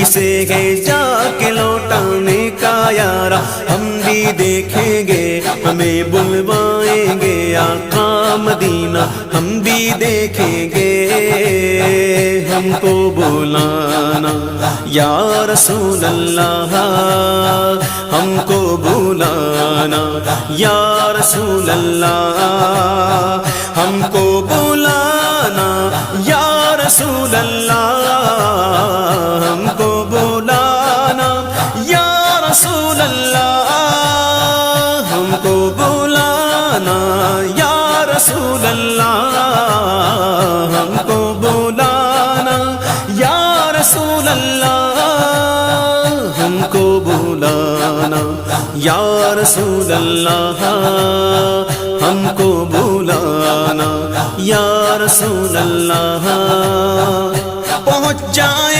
سے ہے جا کے لوٹانے کا یارا، ہم بھی دیکھیں گے ہمیں بلوائیں گے آقا مدینہ، ہم بھی دیکھیں گے ہم کو بلانا یا رسول اللہ، ہم کو بلانا یا رسول اللہ، ہم کو بلانا یا رسول اللہ، ہم کو بلانا یا رسول اللہ، ہم کو بلانا یا رسول اللہ، ہم کو بلانا یا رسول اللہ، ہم کو بلانا یا رسول اللہ، ہم کو بلانا یا رسول اللہ، پہنچ جائیں